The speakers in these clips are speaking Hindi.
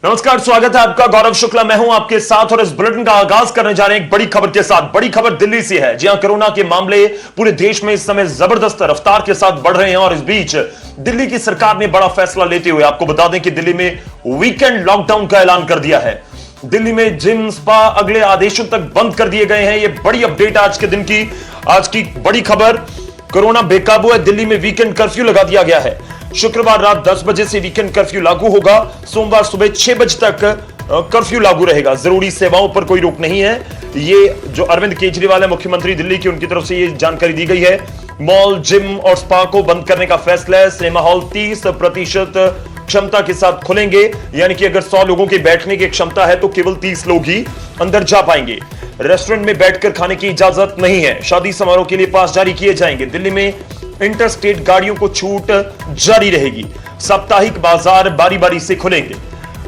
नमस्कार, स्वागत है आपका। गौरव शुक्ला मैं हूं आपके साथ और इस बुलेटिन का आगाज करने जा रहे हैं एक बड़ी खबर के साथ। बड़ी खबर दिल्ली से है। जी हां, कोरोना के मामले पूरे देश में इस समय जबरदस्त रफ्तार के साथ बढ़ रहे हैं और इस बीच दिल्ली की सरकार ने बड़ा फैसला लेते हुए आपको बता दें कि दिल्ली में वीकेंड लॉकडाउन का ऐलान कर दिया है। दिल्ली में जिम, स्पा अगले आदेशों तक बंद कर दिए गए हैं। यह बड़ी अपडेट आज के दिन की, आज की बड़ी खबर। कोरोना बेकाबू है, दिल्ली में वीकेंड कर्फ्यू लगा दिया गया है। शुक्रवार रात 10 बजे से वीकेंड कर्फ्यू लागू होगा। सोमवार सुबह 6 बजे तक कर्फ्यू लागू रहेगा। जरूरी सेवाओं पर कोई रोक नहीं है। ये जो अरविंद केजरीवाल है, मुख्यमंत्री दिल्ली की, उनकी तरफ से ये जानकारी दी गई है। मॉल, जिम और स्पा को बंद करने का फैसला है। सिनेमा हॉल 30% क्षमता के साथ खुलेंगे, यानी कि अगर 100 लोगों के बैठने की क्षमता है तो केवल 30 लोग ही अंदर जा पाएंगे। रेस्टोरेंट में बैठकर खाने की इजाजत नहीं है। शादी समारोह के लिए पास जारी किए जाएंगे। दिल्ली में इंटरस्टेट गाड़ियों को छूट जारी रहेगी। साप्ताहिक बाजार बारी बारी से खुलेंगे।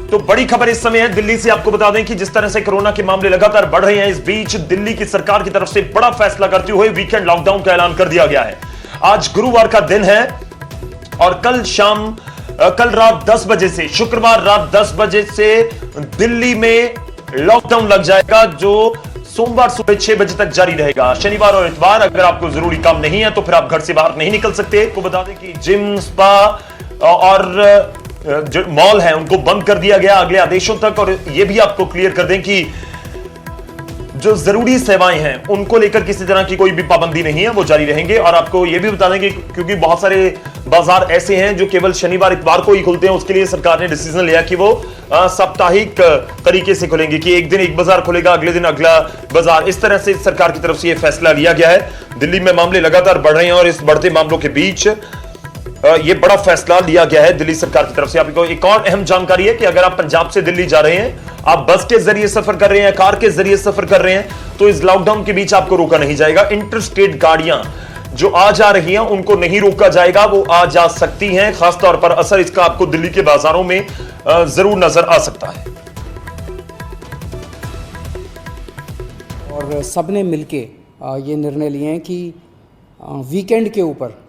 तो बड़ी खबर इस समय है दिल्ली से। आपको बता दें कि जिस तरह से कोरोना के मामले लगातार बढ़ रहे हैं, इस बीच दिल्ली की सरकार की तरफ से बड़ा फैसला करते हुए वीकेंड लॉकडाउन का ऐलान कर दिया गया है। आज गुरुवार का दिन है और कल रात 10 बजे से, शुक्रवार रात 10 बजे से दिल्ली में लॉकडाउन लग जाएगा, जो सोमवार सुबह 6 बजे तक जारी रहेगा। शनिवार और इतवार अगर आपको जरूरी काम नहीं है तो फिर आप घर से बाहर नहीं निकल सकते। आपको बता दें कि जिम, स्पा और जो मॉल है उनको बंद कर दिया गया अगले आदेशों तक। और यह भी आपको क्लियर कर दें कि जो जरूरी सेवाएं हैं उनको लेकर किसी तरह की कोई भी पाबंदी नहीं है, वो जारी रहेंगे। और आपको यह भी बता दें कि क्योंकि बहुत सारे बाजार ऐसे हैं जो केवल शनिवार इतवार को ही खुलते हैं, उसके लिए सरकार ने डिसीजन लिया कि वो साप्ताहिक तरीके से खुलेंगे, कि एक दिन एक बाजार खुलेगा, अगले दिन अगला बाजार। इस तरह से सरकार की तरफ से यह फैसला लिया गया है। दिल्ली में मामले लगातार बढ़ रहे हैं और इस बढ़ते मामलों के बीच ये बड़ा फैसला लिया गया है दिल्ली सरकार की तरफ से। आपको एक और अहम जानकारी है कि अगर आप पंजाब से दिल्ली जा रहे हैं, आप बस के जरिए सफर कर रहे हैं, कार के जरिए सफर कर रहे हैं, तो इस लॉकडाउन के बीच आपको रोका नहीं जाएगा। इंटरस्टेट गाड़ियां जो आ जा रही हैं उनको नहीं रोका जाएगा, वो आ जा सकती हैं। खासतौर पर असर इसका आपको दिल्ली के बाजारों में जरूर नजर आ सकता है। और सबने मिलके ये निर्णय लिए हैं कि वीकेंड के ऊपर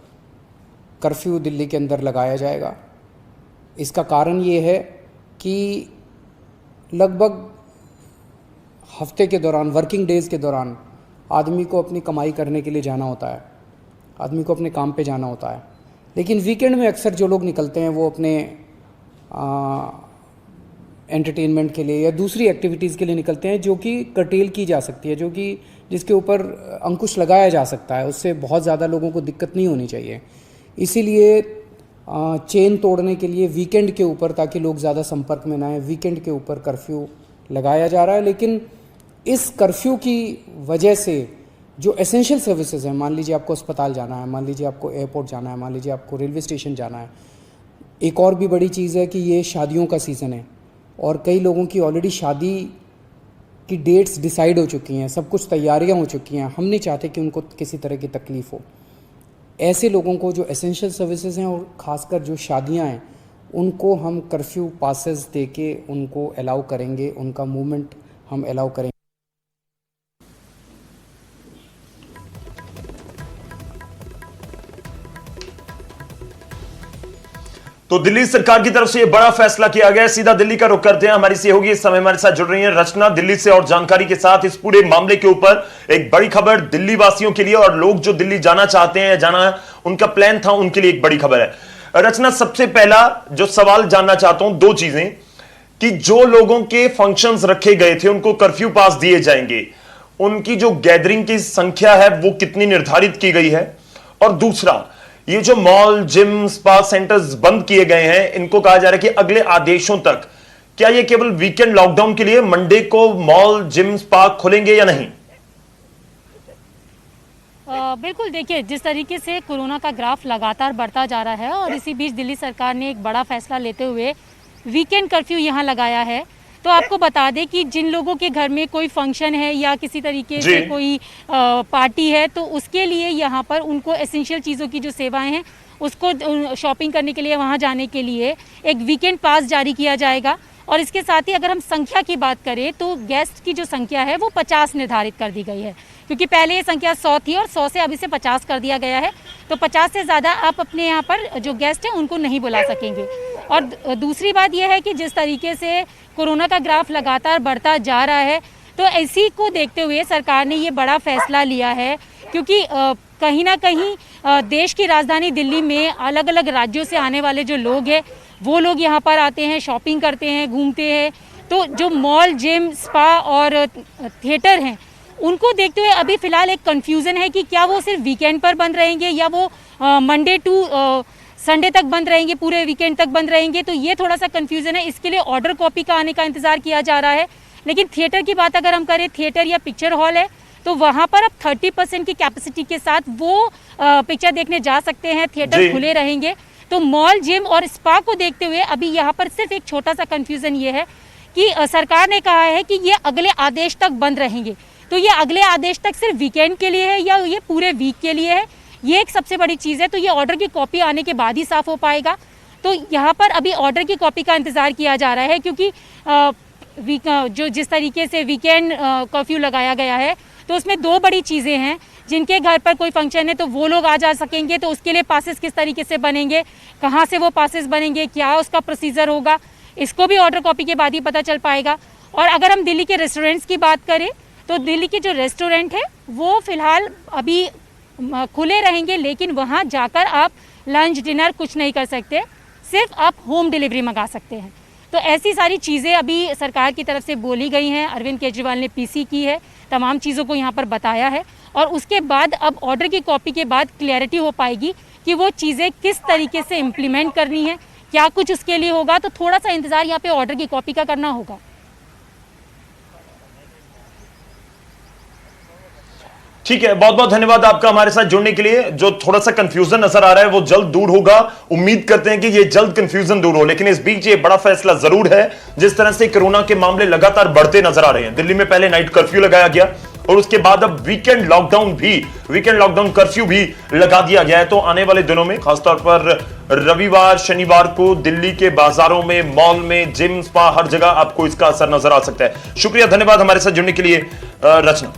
कर्फ्यू दिल्ली के अंदर लगाया जाएगा। इसका कारण ये है कि लगभग हफ्ते के दौरान, वर्किंग डेज़ के दौरान आदमी को अपनी कमाई करने के लिए जाना होता है, आदमी को अपने काम पे जाना होता है। लेकिन वीकेंड में अक्सर जो लोग निकलते हैं वो अपने एंटरटेनमेंट के लिए या दूसरी एक्टिविटीज़ के लिए निकलते हैं, जो कि कर्टेल की जा सकती है, जो कि जिसके ऊपर अंकुश लगाया जा सकता है। उससे बहुत ज़्यादा लोगों को दिक्कत नहीं होनी चाहिए। इसीलिए चेन तोड़ने के लिए वीकेंड के ऊपर, ताकि लोग ज़्यादा संपर्क में ना आए, वीकेंड के ऊपर कर्फ्यू लगाया जा रहा है। लेकिन इस कर्फ्यू की वजह से जो एसेंशियल सर्विसेज हैं, मान लीजिए आपको अस्पताल जाना है, मान लीजिए आपको एयरपोर्ट जाना है, मान लीजिए आपको रेलवे स्टेशन जाना है। एक और भी बड़ी चीज़ है कि ये शादियों का सीज़न है और कई लोगों की ऑलरेडी शादी की डेट्स डिसाइड हो चुकी हैं, सब कुछ तैयारियां हो चुकी हैं। हम नहीं चाहते कि उनको किसी तरह की तकलीफ़ हो। ऐसे लोगों को जो एसेंशियल सर्विसेज हैं और ख़ासकर जो शादियां हैं, उनको हम कर्फ्यू पासेस दे के उनको अलाउ करेंगे, उनका मूवमेंट हम अलाउ करेंगे। तो दिल्ली सरकार की तरफ से यह बड़ा फैसला किया गया। सीधा दिल्ली का रुख करते हैं। हमारी सहयोगी इस समय हमारे साथ जुड़ रही हैं रचना दिल्ली से, और जानकारी के साथ इस पूरे मामले के ऊपर एक बड़ी खबर दिल्ली वासियों के लिए और लोग जो दिल्ली जाना चाहते हैं, जाना उनका प्लान था, उनके लिए एक बड़ी खबर है। रचना, सबसे पहला जो सवाल जानना चाहता हूं, दो चीजें, कि जो लोगों के फंक्शंस रखे गए थे उनको कर्फ्यू पास दिए जाएंगे, उनकी जो गैदरिंग की संख्या है वो कितनी निर्धारित की गई है, और दूसरा ये जो मॉल, जिम, स्पा सेंटर्स बंद किए गए हैं, इनको कहा जा रहा है कि अगले आदेशों तक, क्या ये केवल वीकेंड लॉकडाउन के लिए, मंडे को मॉल, जिम, स्पा खुलेंगे या नहीं? बिल्कुल, देखिए जिस तरीके से कोरोना का ग्राफ लगातार बढ़ता जा रहा है और इसी बीच दिल्ली सरकार ने एक बड़ा फैसला लेते हुए वीकेंड कर्फ्यू यहाँ लगाया है। तो आपको बता दें कि जिन लोगों के घर में कोई फंक्शन है या किसी तरीके से कोई पार्टी है, तो उसके लिए यहाँ पर उनको एसेंशियल चीज़ों की जो सेवाएं हैं उसको शॉपिंग करने के लिए, वहाँ जाने के लिए एक वीकेंड पास जारी किया जाएगा। और इसके साथ ही अगर हम संख्या की बात करें तो गेस्ट की जो संख्या है वो 50 निर्धारित कर दी गई है, क्योंकि पहले ये संख्या 100 थी और 100 से अब इसे 50 कर दिया गया है। तो 50 से ज़्यादा आप अपने यहाँ पर जो गेस्ट हैं उनको नहीं बुला सकेंगे। और दूसरी बात यह है कि जिस तरीके से कोरोना का ग्राफ लगातार बढ़ता जा रहा है, तो इसी को देखते हुए सरकार ने ये बड़ा फैसला लिया है, क्योंकि कहीं ना कहीं देश की राजधानी दिल्ली में अलग अलग राज्यों से आने वाले जो लोग हैं वो लोग यहाँ पर आते हैं, शॉपिंग करते हैं, घूमते हैं। तो जो मॉल, जिम, स्पा और थिएटर हैं उनको देखते हुए अभी फ़िलहाल एक कन्फ्यूज़न है कि क्या वो सिर्फ वीकेंड पर बंद रहेंगे या वो मंडे टू संडे तक बंद रहेंगे, पूरे वीकेंड तक बंद रहेंगे। तो ये थोड़ा सा कन्फ्यूज़न है, इसके लिए ऑर्डर कॉपी का आने का इंतज़ार किया जा रहा है। लेकिन थिएटर की बात अगर हम करें, थिएटर या पिक्चर हॉल है तो वहाँ पर अब 30% की कैपेसिटी के साथ वो पिक्चर देखने जा सकते हैं, थिएटर खुले रहेंगे। तो मॉल, जिम और स्पा को देखते हुए अभी यहाँ पर सिर्फ एक छोटा सा कन्फ्यूज़न ये है कि सरकार ने कहा है कि ये अगले आदेश तक बंद रहेंगे। तो ये अगले आदेश तक सिर्फ वीकेंड के लिए है या ये पूरे वीक के लिए है, ये एक सबसे बड़ी चीज़ है। तो ये ऑर्डर की कॉपी आने के बाद ही साफ हो पाएगा। तो यहाँ पर अभी ऑर्डर की कॉपी का इंतज़ार किया जा रहा है, क्योंकि जो जिस तरीके से वीकेंड कर्फ्यू लगाया गया है तो उसमें दो बड़ी चीज़ें हैं। जिनके घर पर कोई फंक्शन है तो वो लोग आ जा सकेंगे, तो उसके लिए पासेस किस तरीके से बनेंगे, कहाँ से वो पासेस बनेंगे, क्या उसका प्रोसीजर होगा, इसको भी ऑर्डर कॉपी के बाद ही पता चल पाएगा। और अगर हम दिल्ली के रेस्टोरेंट्स की बात करें तो दिल्ली के जो रेस्टोरेंट है वो फ़िलहाल अभी खुले रहेंगे, लेकिन वहाँ जाकर आप लंच, डिनर कुछ नहीं कर सकते, सिर्फ आप होम डिलीवरी मंगा सकते हैं। तो ऐसी सारी चीज़ें अभी सरकार की तरफ से बोली गई हैं। अरविंद केजरीवाल ने पीसी की है, तमाम चीज़ों को यहाँ पर बताया है, और उसके बाद अब ऑर्डर की कॉपी के बाद क्लैरिटी हो पाएगी कि वो चीज़ें किस तरीके से इम्प्लीमेंट करनी है, क्या कुछ उसके लिए होगा। तो थोड़ा सा इंतज़ार यहाँ पे ऑर्डर की कॉपी का करना होगा। ठीक है, बहुत बहुत धन्यवाद आपका हमारे साथ जुड़ने के लिए। जो थोड़ा सा कंफ्यूजन नजर आ रहा है वो जल्द दूर होगा, उम्मीद करते हैं कि ये जल्द कंफ्यूजन दूर हो। लेकिन इस बीच ये बड़ा फैसला जरूर है। जिस तरह से कोरोना के मामले लगातार बढ़ते नजर आ रहे हैं, दिल्ली में पहले नाइट कर्फ्यू लगाया गया और उसके बाद अब वीकेंड लॉकडाउन कर्फ्यू भी लगा दिया गया है। तो आने वाले दिनों में खासतौर पर रविवार, शनिवार को दिल्ली के बाजारों में, मॉल में, जिम, स्पा, हर जगह आपको इसका असर नजर आ सकता है। शुक्रिया, धन्यवाद हमारे साथ जुड़ने के लिए रचना।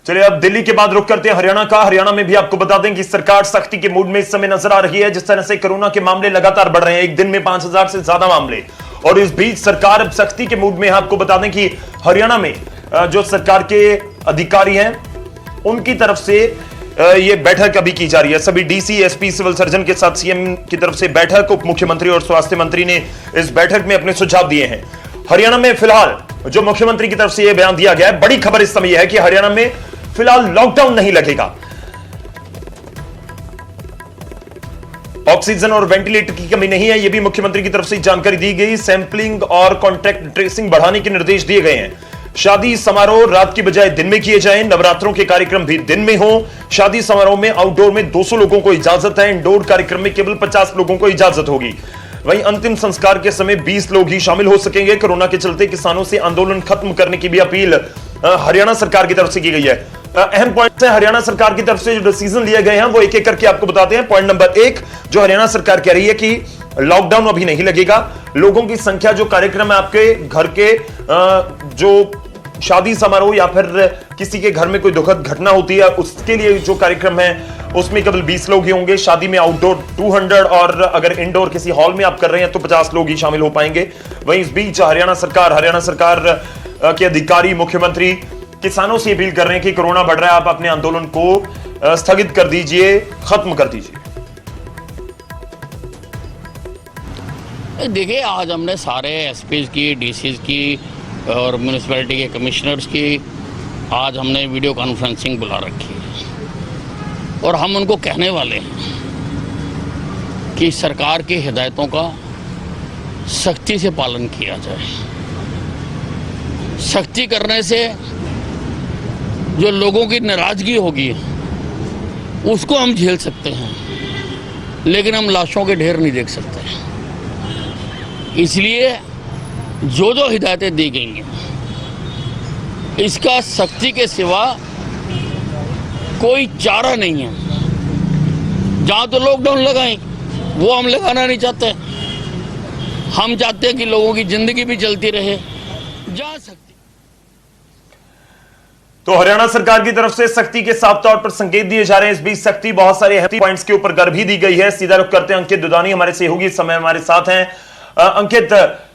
चलिए अब दिल्ली के बाद रुख करते हैं हरियाणा का। हरियाणा में भी आपको बता दें कि सरकार सख्ती के मूड में इस समय नजर आ रही है। जिस तरह से कोरोना के मामले लगातार बढ़ रहे हैं, एक दिन में 5000 से ज्यादा मामले, और इस बीच सरकार अब सख्ती के मूड में है। आपको बता दें कि हरियाणा में जो सरकार के अधिकारी हैं उनकी तरफ से ये बैठक अभी की जा रही है। सभी डीसी, एसपी, सिविल सर्जन के साथ सीएम की तरफ से बैठक, उप मुख्यमंत्री और स्वास्थ्य मंत्री ने इस बैठक में अपने सुझाव दिए हैं। हरियाणा में फिलहाल जो मुख्यमंत्री की तरफ से यह बयान दिया गया है, बड़ी खबर इस समय है कि हरियाणा में फिलहाल लॉकडाउन नहीं लगेगा। ऑक्सीजन और वेंटिलेटर की कमी नहीं है, यह भी मुख्यमंत्री की तरफ से जानकारी दी गई। सैंपलिंग और कॉन्टैक्ट ट्रेसिंग बढ़ाने के निर्देश दिए गए हैं। शादी समारोह रात की बजाय दिन में किए जाएं, नवरात्रों के कार्यक्रम भी दिन में हो। शादी समारोह में आउटडोर में 200 लोगों को इजाजत है, इंडोर कार्यक्रम में केवल 50 लोगों को इजाजत होगी। वहीं अंतिम संस्कार के समय 20 लोग ही शामिल हो सकेंगे। कोरोना के चलते किसानों से आंदोलन खत्म करने की भी अपील हरियाणा सरकार की तरफ से की गई है। अहम पॉइंट्स हैं हरियाणा सरकार की तरफ से जो डिसीजन लिए गए हैं, वो एक एक करके आपको बताते हैं। पॉइंट नंबर 1, जो हरियाणा सरकार कह रही है कि लॉकडाउन अभी नहीं लगेगा। लोगों की संख्या, जो कार्यक्रम है आपके घर के, जो शादी समारोह या फिर किसी के घर में कोई दुखद घटना होती है, उसके लिए जो कार्यक्रम है उसमें केवल 20 लोग ही होंगे। शादी में आउटडोर 200 और अगर इंडोर किसी हॉल में आप कर रहे हैं तो 50 लोग ही शामिल हो पाएंगे। वहीं इस बीच हरियाणा सरकार के अधिकारी, मुख्यमंत्री किसानों से अपील कर रहे हैं कि कोरोना बढ़ रहा है, आप अपने आंदोलन को स्थगित कर दीजिए, खत्म कर दीजिए। देखिए, आज हमने सारे एसपीज की, डीसीज की और म्यूनिसिपैलिटी के कमिश्नर्स की आज हमने वीडियो कॉन्फ्रेंसिंग बुला रखी है और हम उनको कहने वाले हैं कि सरकार की हिदायतों का सख्ती से पालन किया जाए। सख्ती करने से जो लोगों की नाराजगी होगी उसको हम झेल सकते हैं, लेकिन हम लाशों के ढेर नहीं देख सकते। इसलिए जो जो हिदायतें दी गई हैं, इसका सख्ती के सिवा कोई चारा नहीं है। जहाँ तो लॉकडाउन लगाएं वो हम लगाना नहीं चाहते, हम चाहते हैं कि लोगों की जिंदगी भी चलती रहे, जा सकती। तो हरियाणा सरकार की तरफ से सख्ती के साफ तौर पर संकेत दिए जा रहे हैं। इस बीच सख्ती बहुत सारे पॉइंट्स के ऊपर कर भी दी गई है। सीधा रुख करते हैं, अंकित दुदानी हमारे सहयोगी इस समय हमारे साथ हैं। अंकित,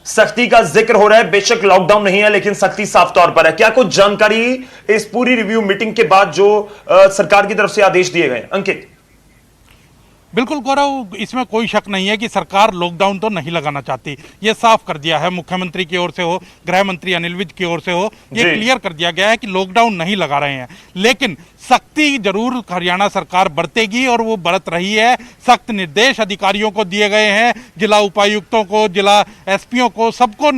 सख्ती का जिक्र हो रहा है, बेशक लॉकडाउन नहीं है लेकिन सख्ती साफ तौर पर है। क्या कुछ जानकारी इस पूरी रिव्यू मीटिंग के बाद जो सरकार की तरफ से आदेश दिए गए? अंकित। बिल्कुल गौरव, इसमें कोई शक नहीं है कि सरकार लॉकडाउन तो नहीं लगाना चाहती। ये साफ कर दिया है, मुख्यमंत्री की ओर से हो, गृह मंत्री अनिल विज की ओर से हो, ये क्लियर कर दिया गया है कि लॉकडाउन नहीं लगा रहे हैं। लेकिन सख्ती जरूर हरियाणा सरकार बरतेगी और वो बरत रही है। सख्त निर्देश अधिकारियों को दिए गए हैं, जिला उपायुक्तों को, जिला एसपीओ को, सबको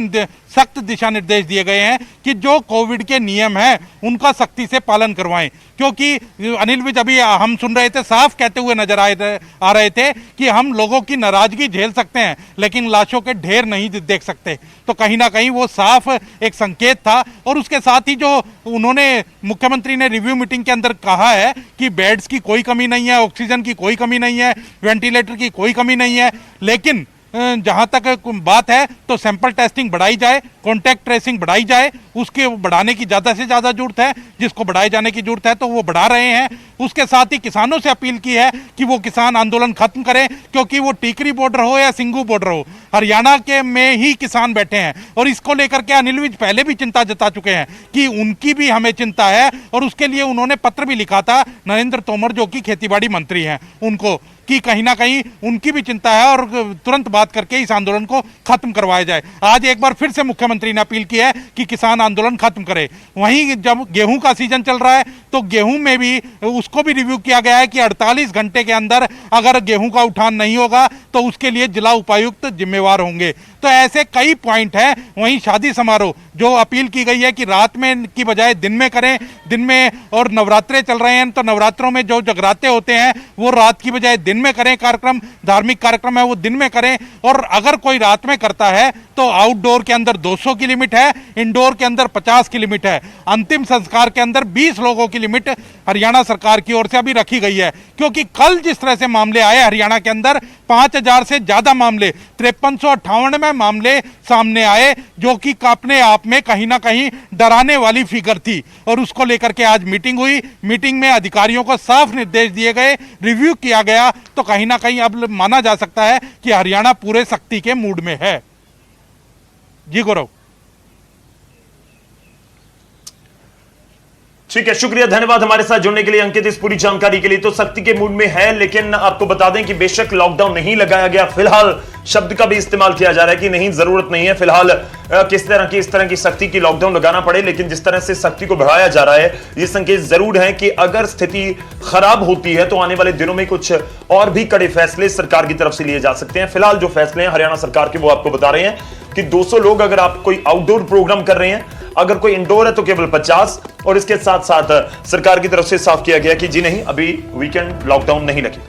सख्त दिशा निर्देश दिए गए हैं कि जो कोविड के नियम हैं उनका सख्ती से पालन करवाएं। क्योंकि अनिल विज अभी हम सुन रहे थे, साफ कहते हुए नजर आ रहे थे कि हम लोगों की नाराजगी झेल सकते हैं लेकिन लाशों के ढेर नहीं देख सकते। तो कहीं ना कहीं वो साफ एक संकेत था। और उसके साथ ही जो उन्होंने मुख्यमंत्री ने रिव्यू मीटिंग के अंदर कहा है कि बेड्स की कोई कमी नहीं है, ऑक्सीजन की कोई कमी नहीं है, वेंटिलेटर की कोई कमी नहीं है, लेकिन जहां तक बात है तो सैंपल टेस्टिंग बढ़ाई जाए, कॉन्टैक्ट ट्रेसिंग बढ़ाई जाए, उसके बढ़ाने की ज़्यादा से ज़्यादा जरूरत है। जिसको बढ़ाए जाने की जरूरत है तो वो बढ़ा रहे हैं। उसके साथ ही किसानों से अपील की है कि वो किसान आंदोलन खत्म करें, क्योंकि वो टीकरी बॉर्डर हो या सिंगू बॉर्डर हो, हरियाणा के में ही किसान बैठे हैं। और इसको लेकर के अनिल विज पहले भी चिंता जता चुके हैं कि उनकी भी हमें चिंता है। और उसके लिए उन्होंने पत्र भी लिखा था नरेंद्र तोमर, जो कि खेतीबाड़ी मंत्री हैं, उनको, कि कहीं ना कहीं उनकी भी चिंता है और तुरंत बात करके इस आंदोलन को खत्म करवाया जाए। आज एक बार फिर से मुख्यमंत्री ने अपील की है कि किसान आंदोलन खत्म करे। वहीं जब गेहूं का सीजन चल रहा है तो गेहूं में भी उसको भी रिव्यू किया गया है कि 48 घंटे के अंदर अगर गेहूं का उठान नहीं होगा तो उसके लिए जिला उपायुक्त जिम्मेवार होंगे। तो ऐसे कई पॉइंट हैं। वहीं शादी समारोह जो अपील की गई है कि रात में की बजाय दिन में करें, दिन में, और नवरात्रे चल रहे हैं तो नवरात्रों में जो जगराते होते हैं वो रात की बजाय दिन में करें, कार्यक्रम, धार्मिक कार्यक्रम है वो दिन में करें। और अगर कोई रात में करता है तो आउटडोर के अंदर 200 की लिमिट है, इंडोर के अंदर 50 की लिमिट है, अंतिम संस्कार के अंदर 20 लोगों की लिमिट हरियाणा सरकार की ओर से अभी रखी गई है। क्योंकि कल जिस तरह से मामले आए हरियाणा के अंदर, 5000 से ज्यादा मामले, 5398 मामले सामने आए, जो कि अपने आप में कहीं ना कहीं डराने वाली फिगर थी। और उसको लेकर के आज मीटिंग हुई। मीटिंग में अधिकारियों को साफ निर्देश दिए गए, रिव्यू किया गया। तो कहीं ना कहीं अब माना जा सकता है कि हरियाणा पूरे सख्ती के मूड में है। जी गौरव। ठीक है, शुक्रिया, धन्यवाद हमारे साथ जुड़ने के लिए अंकित, इस पूरी जानकारी के लिए। तो सख्ती के मूड में है, लेकिन आपको बता दें कि बेशक लॉकडाउन नहीं लगाया गया। फिलहाल शब्द का भी इस्तेमाल किया जा रहा है कि नहीं, जरूरत नहीं है फिलहाल किस तरह की सख्ती की लॉकडाउन लगाना पड़े। लेकिन जिस तरह से सख्ती को बढ़ाया जा रहा है, ये संकेत जरूर है कि अगर स्थिति खराब होती है तो आने वाले दिनों में कुछ और भी कड़े फैसले सरकार की तरफ से लिए जा सकते हैं। फिलहाल जो फैसले हैं हरियाणा सरकार के, वो आपको बता रहे हैं कि 200 लोग, अगर आप कोई आउटडोर प्रोग्राम कर रहे हैं, अगर कोई इंडोर है तो केवल 50। और इसके साथ साथ सरकार की तरफ से साफ किया गया कि जी नहीं, अभी वीकेंड लॉकडाउन नहीं लगेगा।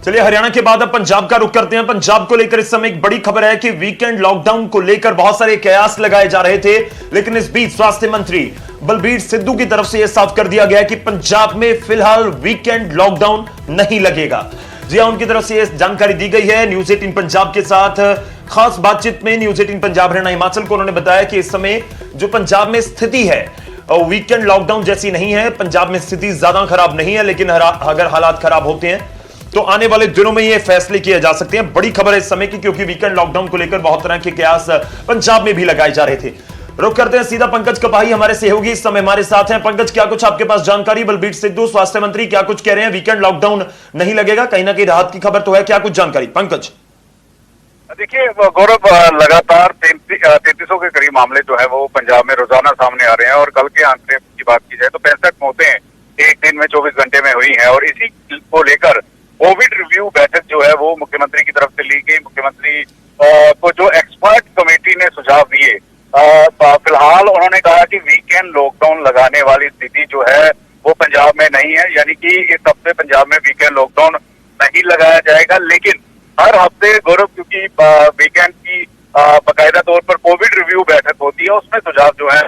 चलिए, हरियाणा के बाद अब पंजाब का रुख करते हैं। पंजाब को लेकर इस समय एक बड़ी खबर है कि वीकेंड लॉकडाउन को लेकर बहुत सारे कयास लगाए जा रहे थे, लेकिन इस बीच स्वास्थ्य मंत्री बलबीर सिद्धू की तरफ से यह साफ कर दिया गया कि पंजाब में फिलहाल वीकेंड लॉकडाउन नहीं लगेगा। जी हां, उनकी तरफ से यह जानकारी दी गई है। न्यूज 18 पंजाब के साथ खास बातचीत में न्यूज 18 पंजाब हरियाणा हिमाचल को उन्होंने बताया कि इस समय जो पंजाब में स्थिति है वीकेंड लॉकडाउन जैसी नहीं है। पंजाब में स्थिति ज्यादा खराब नहीं है, लेकिन अगर हालात खराब होते हैं तो आने वाले दिनों में ये फैसले किए जा सकते हैं। बड़ी खबर है इस समय की, क्योंकि वीकेंड लॉकडाउन को लेकर बहुत तरह के कयास पंजाब में भी लगाए जा रहे थे। रुक करते हैं सीधा, पंकज कपाही हमारे सहयोगी इस समय हमारे साथ हैं। पंकज, क्या कुछ आपके पास जानकारी? बलबीर सिद्धू स्वास्थ्य मंत्री क्या कुछ कह रहे हैं? वीकेंड लॉकडाउन नहीं लगेगा, कहीं ना कहीं राहत की खबर तो है, क्या कुछ जानकारी? पंकज। देखिए गौरव, लगातार 3300 के करीब मामले जो है वो पंजाब में रोजाना सामने आ रहे हैं। और कल के आंकड़े की बात की जाए तो 65 मौतें एक दिन में 24 घंटे में हुई हैं। और इसी को लेकर कोविड रिव्यू बैठक जो है वो मुख्यमंत्री की तरफ से ली गई। मुख्यमंत्री को जो एक्सपर्ट कमेटी ने सुझाव दिए, फिलहाल उन्होंने कहा कि वीकेंड लॉकडाउन लगाने वाली स्थिति जो है वो पंजाब में नहीं है, यानी कि इस हफ्ते पंजाब में वीकेंड लॉकडाउन नहीं लगाया जाएगा। लेकिन हर हफ्ते गौरव, क्योंकि वीकेंड की बाकायदा तौर पर कोविड रिव्यू बैठक होती है, उसमें सुझाव जो है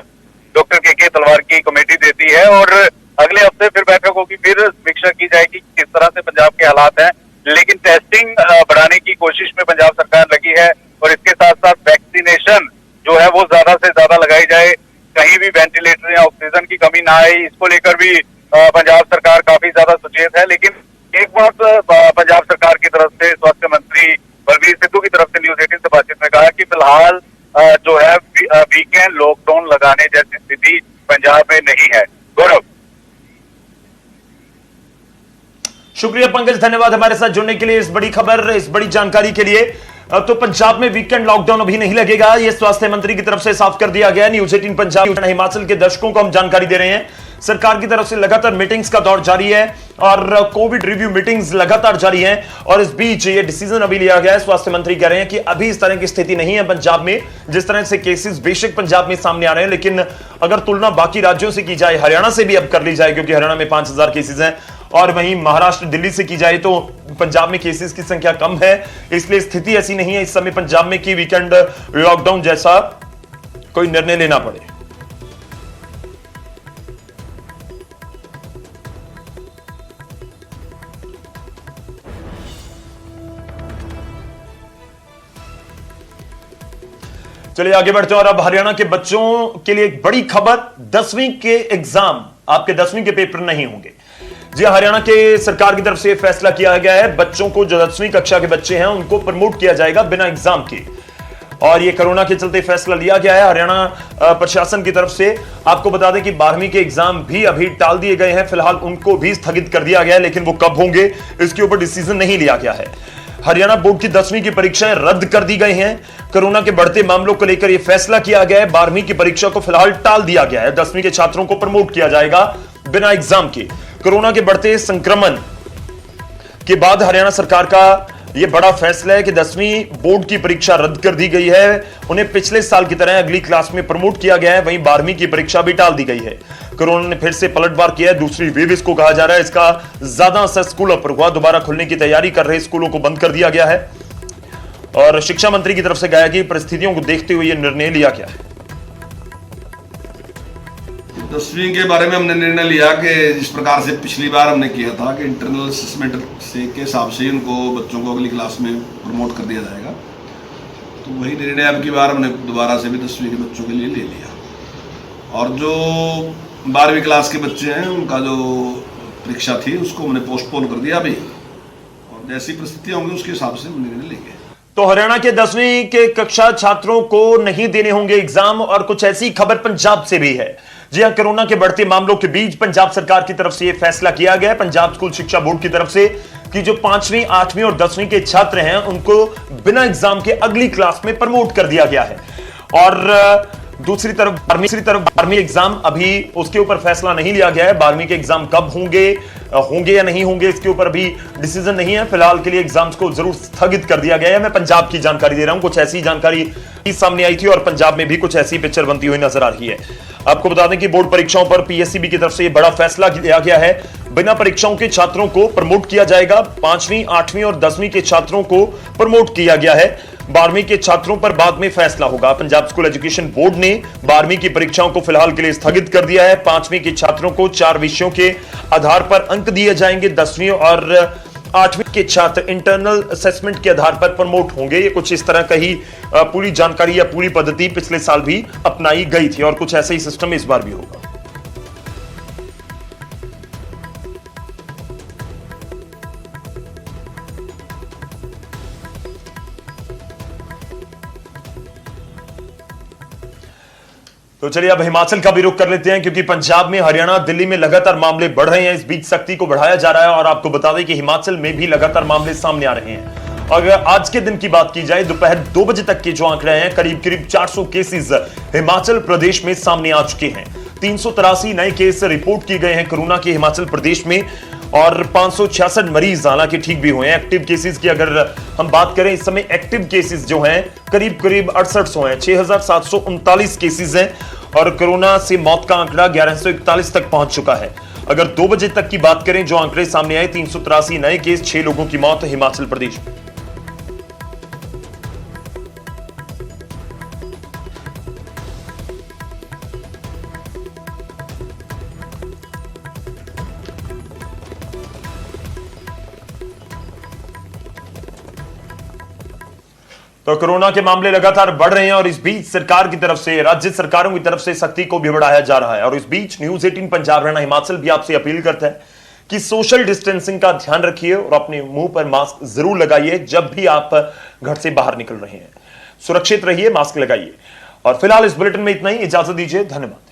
डॉक्टर के तलवार की कमेटी देती है और अगले हफ्ते फिर बैठक होगी, फिर समीक्षा की जाएगी किस तरह से पंजाब के हालात हैं। लेकिन टेस्टिंग बढ़ाने की कोशिश में पंजाब सरकार लगी है और इसके साथ साथ वैक्सीनेशन जो है वो ज्यादा से ज्यादा लगाई जाए, कहीं भी वेंटिलेटर या ऑक्सीजन की कमी ना आए, इसको लेकर भी पंजाब सरकार काफी ज्यादा सचेत है। लेकिन एक बात पंजाब सरकार की तरफ से स्वास्थ्य मंत्री बलबीर सिद्धू की तरफ से न्यूज 18 से बातचीत में कहा कि फिलहाल जो है वीकेंड लॉकडाउन लगाने जैसी स्थिति पंजाब में नहीं है। गौरव, शुक्रिया पंकज, धन्यवाद हमारे साथ जुड़ने के लिए, इस बड़ी खबर, इस बड़ी जानकारी के लिए। तो पंजाब में वीकेंड लॉकडाउन अभी नहीं लगेगा, यह स्वास्थ्य मंत्री की तरफ से साफ कर दिया गया। न्यूज 18 पंजाब हिमाचल के दर्शकों को हम जानकारी दे रहे हैं, सरकार की तरफ से लगातार मीटिंग्स का दौर जारी है और कोविड रिव्यू मीटिंग्स लगातार जारी हैं और इस बीच ये डिसीजन अभी लिया गया है। स्वास्थ्य मंत्री कह रहे हैं कि अभी इस तरह की स्थिति नहीं है पंजाब में, जिस तरह से केसेस बेशक पंजाब में सामने आ रहे हैं, लेकिन अगर तुलना बाकी राज्यों से की जाए, हरियाणा से भी अब कर ली जाए क्योंकि हरियाणा में 5000 केसेस हैं, और वहीं महाराष्ट्र दिल्ली से की जाए तो पंजाब में केसेस की संख्या कम है, इसलिए स्थिति ऐसी नहीं है इस समय पंजाब में कि वीकेंड लॉकडाउन जैसा कोई निर्णय लेना पड़े। चलिए आगे बढ़ते हैं और अब हरियाणा के बच्चों के लिए एक बड़ी खबर, 10वीं के एग्जाम, आपके 10वीं के पेपर नहीं होंगे। जी हरियाणा के सरकार की तरफ से फैसला किया गया है, बच्चों को जो 10वीं कक्षा के बच्चे हैं उनको प्रमोट किया जाएगा बिना एग्जाम के, और ये कोरोना के चलते फैसला लिया गया है हरियाणा प्रशासन की तरफ से। आपको बता दें कि 12वीं के एग्जाम भी अभी टाल दिए गए हैं, फिलहाल उनको भी स्थगित कर दिया गया है, लेकिन वो कब होंगे इसके ऊपर डिसीजन नहीं लिया गया है। हरियाणा बोर्ड की 10वीं की परीक्षाएं रद्द कर दी गई हैं, कोरोना के बढ़ते मामलों को लेकर यह फैसला किया गया है। 12वीं की परीक्षा को फिलहाल टाल दिया गया है, 10वीं के छात्रों को प्रमोट किया जाएगा बिना एग्जाम के। कोरोना के बढ़ते संक्रमण के बाद हरियाणा सरकार का यह बड़ा फैसला है कि 10वीं बोर्ड की परीक्षा रद्द कर दी गई है, उन्हें पिछले साल की तरह अगली क्लास में प्रमोट किया गया है। वहीं 12वीं की परीक्षा भी टाल दी गई है। कोरोना ने फिर से पलटवार किया है, दूसरी वेव इसको कहा जा रहा है, इसका ज्यादा असर स्कूलों पर हुआ, दोबारा खुलने की तैयारी कर रहे स्कूलों को बंद कर दिया गया है और शिक्षा मंत्री की तरफ से कहा कि परिस्थितियों को देखते हुए यह निर्णय लिया गया है। 10वीं के बारे में हमने निर्णय लिया कि जिस प्रकार से पिछली बार हमने किया था कि इंटरनल असेसमेंट से के हिसाब से उनको बच्चों को अगली क्लास में प्रमोट कर दिया जाएगा, तो वही निर्णय अब की बार हमने दोबारा से भी 10वीं के बच्चों के लिए ले लिया। और जो 12वीं क्लास के बच्चे हैं उनका जो परीक्षा थी उसको हमने पोस्टपोन कर दिया अभी, और जैसी परिस्थितियाँ होंगी उसके हिसाब से हम निर्णय लेंगे। तो हरियाणा के 10वीं के कक्षा छात्रों को नहीं देने होंगे एग्जाम, और कुछ ऐसी खबर पंजाब से भी है। जी हां, कोरोना के बढ़ते मामलों के बीच पंजाब सरकार की तरफ से यह फैसला किया गया है, पंजाब स्कूल शिक्षा बोर्ड की तरफ से, कि जो 5वीं, 8वीं और 10वीं के छात्र हैं उनको बिना एग्जाम के अगली क्लास में प्रमोट कर दिया गया है। और दूसरी तरफ 12वीं एग्जाम अभी उसके ऊपर फैसला नहीं लिया गया है, 12वीं के एग्जाम कब होंगे या नहीं होंगे इसके ऊपर अभी डिसीजन नहीं है। फिलहाल के लिए एग्जाम्स को जरूर स्थगित कर दिया गया है। मैं पंजाब की जानकारी दे रहा हूं, कुछ ऐसी जानकारी सामने आई थी और पंजाब में भी कुछ ऐसी पिक्चर बनती हुई नजर आ रही है। आपको बता दें कि बोर्ड परीक्षाओं पर पीएससीबी की तरफ से बड़ा फैसला लिया गया है, बिना परीक्षाओं के छात्रों को प्रमोट किया जाएगा। 5वीं, 8वीं और 10वीं के छात्रों को प्रमोट किया गया है, 12वीं के छात्रों पर बाद में फैसला होगा। पंजाब स्कूल एजुकेशन बोर्ड ने 12वीं की परीक्षाओं को फिलहाल के लिए स्थगित कर दिया है। 5वीं के छात्रों को 4 विषयों के आधार पर अंक दिए जाएंगे, 10वीं और 8वीं के छात्र इंटरनल असेसमेंट के आधार पर प्रमोट होंगे। ये कुछ इस तरह का ही पूरी जानकारी या पूरी पद्धति पिछले साल भी अपनाई गई थी और कुछ ऐसा ही सिस्टम इस बार भी होगा। तो चलिए अब हिमाचल का भी रुख कर लेते हैं, क्योंकि पंजाब में, हरियाणा, दिल्ली में लगातार मामले बढ़ रहे हैं। इस बीच सख्ती को बढ़ाया जा रहा है और आपको बता दें कि हिमाचल में भी लगातार मामले सामने आ रहे हैं। और अगर आज के दिन की बात की जाए, दोपहर 2 बजे तक के जो आंकड़े हैं, करीब 400 केसेस हिमाचल प्रदेश में सामने आ चुके हैं। 383 नए केस रिपोर्ट किए गए हैं कोरोना के हिमाचल प्रदेश में और 566 मरीज हालांकि ठीक भी हुए हैं। एक्टिव केसेस की अगर हम बात करें, इस समय एक्टिव केसेस जो हैं करीब 6800 हैं, 6739 केसेस हैं और कोरोना से मौत का आंकड़ा 1141 तक पहुंच चुका है। अगर 2 बजे तक की बात करें, जो आंकड़े सामने आए, 383 नए केस, 6 लोगों की मौत हिमाचल प्रदेश में। तो कोरोना के मामले लगातार बढ़ रहे हैं और इस बीच सरकार की तरफ से, राज्य सरकारों की तरफ से सख्ती को भी बढ़ाया जा रहा है। और इस बीच न्यूज 18 पंजाब हरियाणा हिमाचल भी आपसे अपील करता है कि सोशल डिस्टेंसिंग का ध्यान रखिए और अपने मुंह पर मास्क जरूर लगाइए जब भी आप घर से बाहर निकल रहे हैं। सुरक्षित रहिए, मास्क लगाइए। और फिलहाल इस बुलेटिन में इतना ही, इजाजत दीजिए, धन्यवाद।